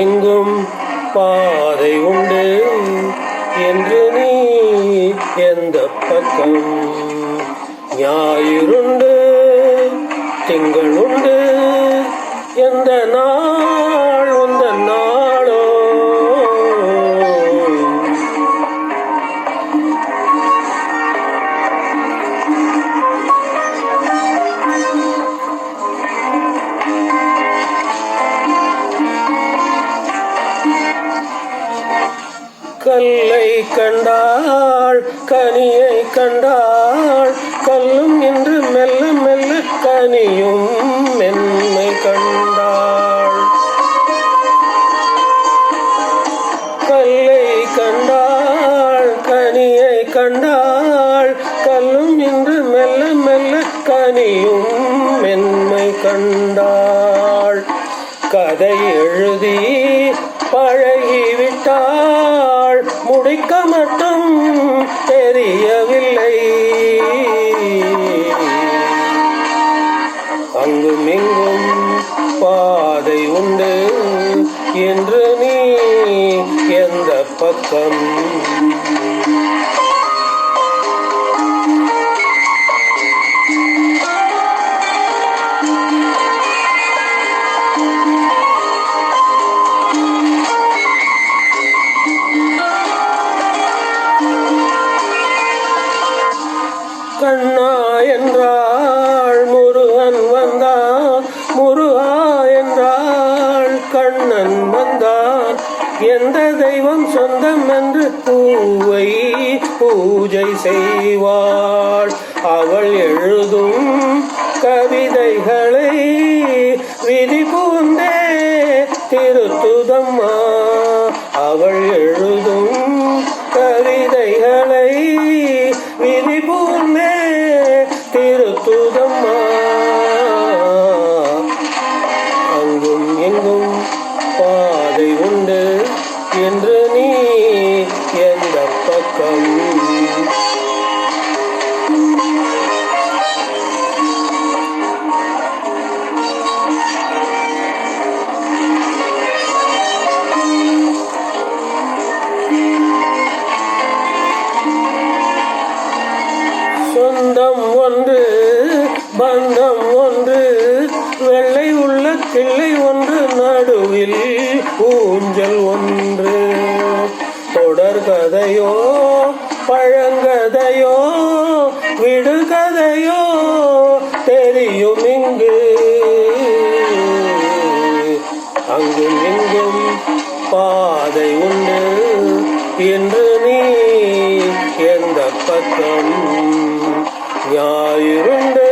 எங்கும் பாதை உண்டு என்று நீ எந்த பக்கம். ஞாயிறுண்டு திங்களுண்டு எந்த நாள் உந்த நாளோ. கல்லை கண்டாள் கனியை கண்டாள் கல்லும் இன்று மெல்ல மெல்ல கனியும் மென்மை கண்டாள். கல்லை கண்டாள் கனியை கண்டாள் கல்லும் இன்று மெல்ல மெல்ல கனியும் மென்மை கண்டாள். கதை எழுதி பழகிவிட்டாள் முடிக்க மட்டும் தெரியவில்லை. அங்கும் இங்கும் பாதை உண்டு என்று நீ எந்த பக்கம். கண்ணா என்றாள் முருகன் வந்தான், முருகா என்றாள் கண்ணன் வந்தான். எந்த தெய்வம் சொந்தம் என்று பூவை பூஜை செய்வாள். அவள் எழுதும் கவிதைகளை விதி பூந்தே திருத்துதம்மா. அவள் எழுதும் கவிதைகளை விதி பூந்தே திருத்துதம்மா. அங்கும் எங்கும் பாதை உண்டு என்று நீ எந்த பக்கம். சொந்தம் ஒன்று பந்தம் ஒன்று வெள்ளை உள்ள கிள்ளை ஒன்று நடுவில் ஊஞ்சல் ஒன்று. தொடர்கதையோ பழங்கதையோ விடுகதையோ தெரியும் இங்கு. அங்கும் இங்கும் பாதை உண்டு என்று நீ எந்த பக்கம். ஞாயிறுண்டு